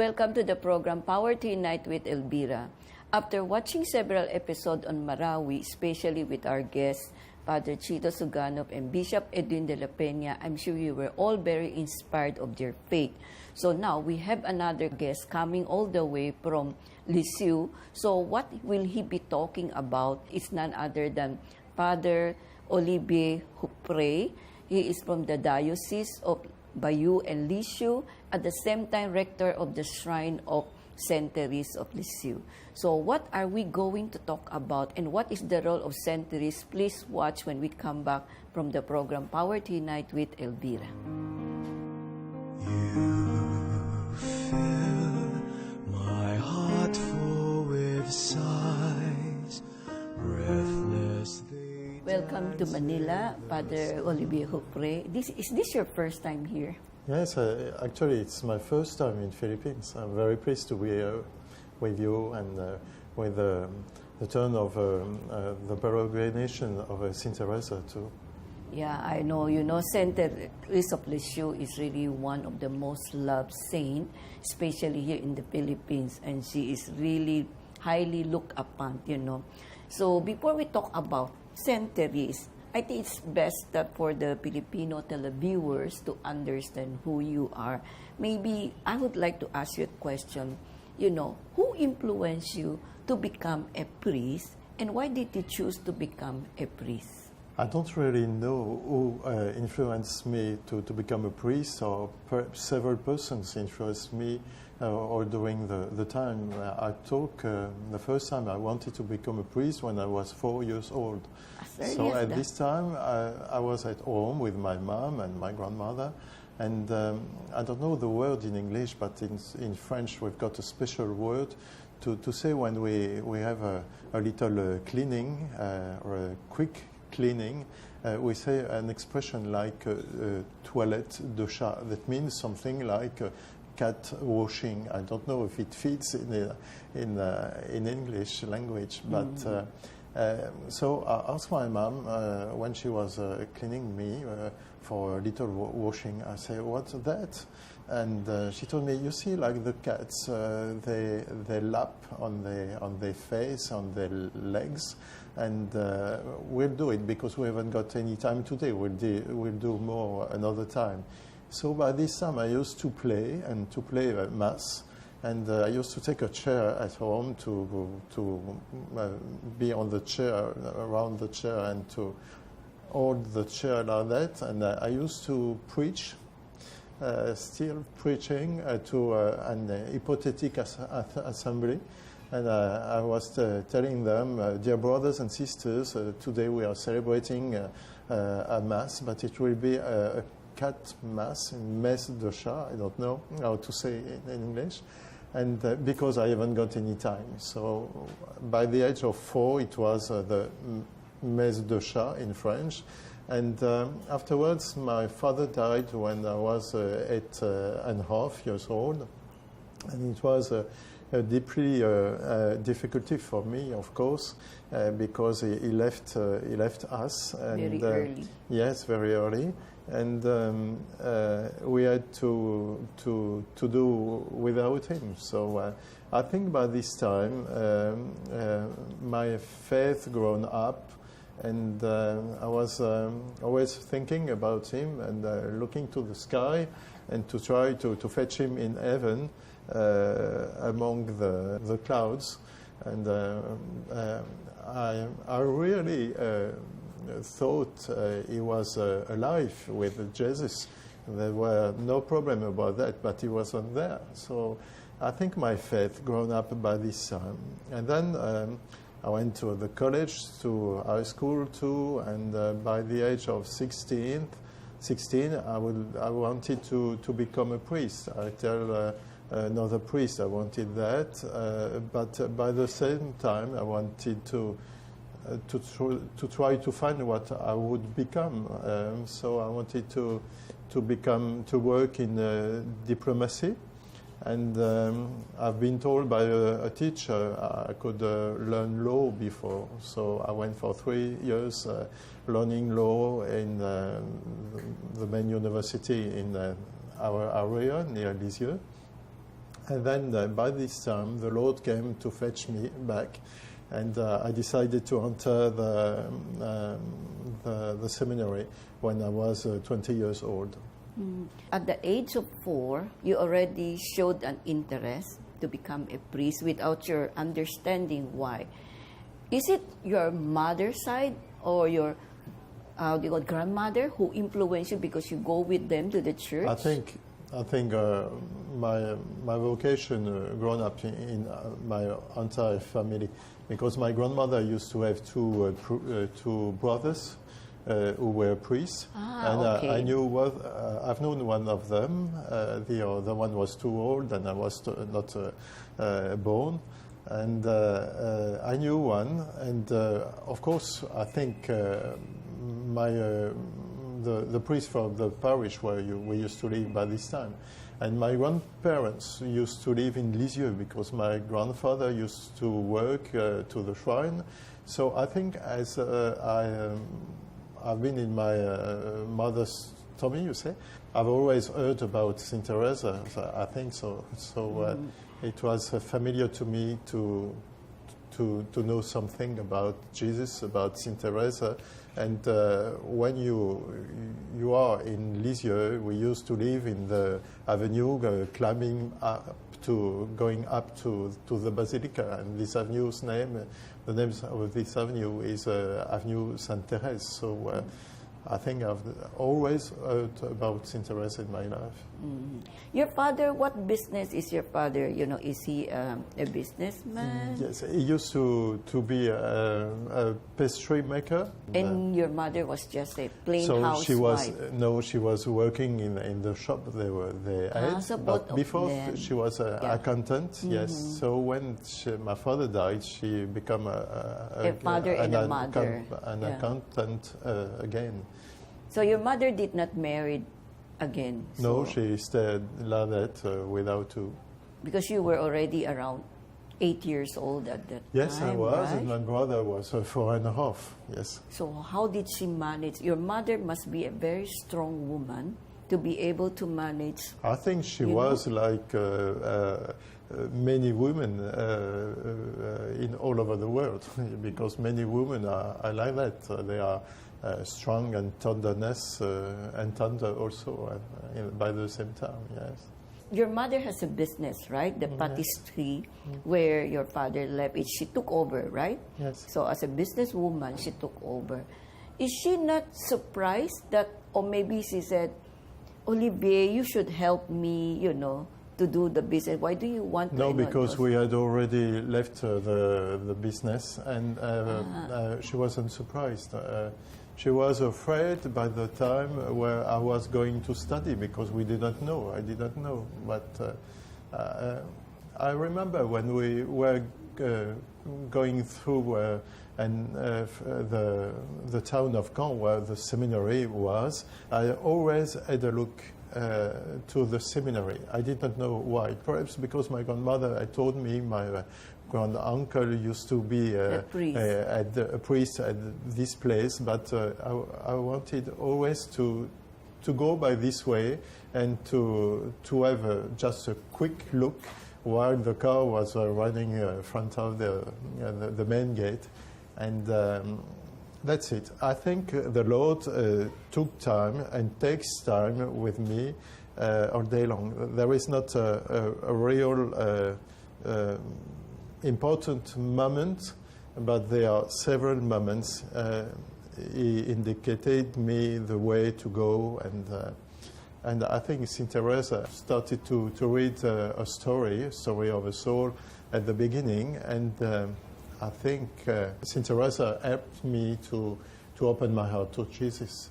Welcome to the program Power to Unite with Elvira. After watching several episodes on Marawi, especially with our guests, Father Chito Suganov and Bishop Edwin de la Peña, I'm sure you were all very inspired of their faith. So now we have another guest coming all the way from Lisieux. So what will he be talking about is none other than Father Olivier Ruffray. He is from the Diocese of Bayeux and Lisieux, at the same time Rector of the Shrine of Saint Therese of Lisieux. So what are we going to talk about and what is the role of Saint Therese? Please watch when we come back from the program Power to Unite with Elvira. You fill my heart full with sighs, breathless. Welcome to Manila, Father Olivier Ruffray. Is this your first time here? Yes, actually it's my first time in Philippines. I'm very pleased to be here with you and with the turn of the peregrination of Saint Teresa too. Yeah, I know. Saint Therese of Lisieux is really one of the most loved saints, especially here in the Philippines, and she is really highly looked upon, So before we talk about Saint Therese, I think it's best that for the Filipino televiewers to understand who you are. Maybe I would like to ask you a question. Who influenced you to become a priest, and why did you choose to become a priest? I don't really know who influenced me to become a priest, or several persons influenced me or during the time. I talk the first time I wanted to become a priest when I was 4 years old. So at this time I was at home with my mom and my grandmother, and I don't know the word in English, but in French we've got a special word to say when we have a little cleaning or a quick cleaning. We say an expression like toilette de chat. That means something like cat washing. I don't know if it fits in English language, but so I asked my mom when she was cleaning me for a little washing. I say, "What's that?" And she told me, "You see, like the cats, they lap on their face, on their legs, and we'll do it because we haven't got any time today. We'll do more another time." So by this time, I used to play mass, and I used to take a chair at home to be on the chair, around the chair, and to hold the chair like that. And I used to preach, still preaching to an hypothetical assembly. And I was telling them, "Dear brothers and sisters, today we are celebrating a mass, but it will be a cat mass, messe de chat." I don't know how to say it in English. And because I haven't got any time. So by the age of 4, it was the messe de chat in French. And afterwards, my father died when I was 8.5 years old. And it was a deeply difficulty for me, of course, because he left us. And, very early. Yes, very early. And we had to do without him. So I think by this time my faith grown up, and I was always thinking about him and looking to the sky and to try to fetch him in heaven among the clouds. And I really thought he was alive with Jesus. There were no problem about that, but he wasn't there. So I think my faith grown up by this time. And then I went to the college, to high school too, and by the age of 16, I wanted to become a priest. I tell another priest I wanted that, but by the same time I wanted to try to find what I would become. So I wanted to work in diplomacy, and I've been told by a teacher I could learn law before. So I went for 3 years learning law in the main university in our area near Lisieux. And then by this time, the Lord came to fetch me back, and I decided to enter the seminary when I was 20 years old. At the age of 4, you already showed an interest to become a priest without your understanding why. Is it your mother's side or your grandmother who influenced you because you go with them to the church? I think my vocation grown up in my entire family, because my grandmother used to have two brothers who were priests, and okay. I've known one of them. The other one was too old, and I was not born. And I knew one, and of course, I think the priest from the parish where we used to live by this time, and my grandparents used to live in Lisieux because my grandfather used to work to the shrine. So I think as I've been in my mother's tummy, you say, I've always heard about Saint Teresa. So I think so. So it was familiar to me to know something about Jesus, about Saint Teresa. And when you are in Lisieux, we used to live in the avenue, climbing up going up to the Basilica. And this avenue's name, the name of this avenue is Avenue Sainte Thérèse. So I think I've always heard about Saint Therese in my life. Your father, what business is your father? Is he a businessman? Yes, he used to be a pastry maker. And your mother was just a plain so housewife? she was working in the shop they had. So but before she was an accountant, yes. So when my father died, she became a father and a mother. An accountant again. So your mother did not marry again? No, she stayed like that without to. Because you were already around 8 years old at that time, Yes, I was, right? and my brother was 4.5, yes. So how did she manage? Your mother must be a very strong woman to be able to manage. I think she was like many women in all over the world, because many women are like that. They are strong and tenderness and tender also by the same time, yes. Your mother has a business, right? The patisserie, where your father left it. She took over, right? Yes. So as a businesswoman, she took over. Is she not surprised that, or maybe she said, Olivier, you should help me, to do the business. Why do you want to? No, because we had already left the business, and she wasn't surprised. She was afraid by the time where I was going to study, because we didn't know. I didn't know. But I remember when we were going through the town of Caen, where the seminary was, I always had a look to the seminary. I didn't know why. Perhaps because my grandmother had told me my grand-uncle used to be a priest at this place, but I wanted always to go by this way and to have just a quick look while the car was running in front of the main gate. And that's it. I think the Lord took time and takes time with me all day long. There is not a real important moment, but there are several moments. He indicated me the way to go, and I think Saint Teresa started to read a story of a soul at the beginning, and I think Saint Teresa helped me to open my heart to Jesus.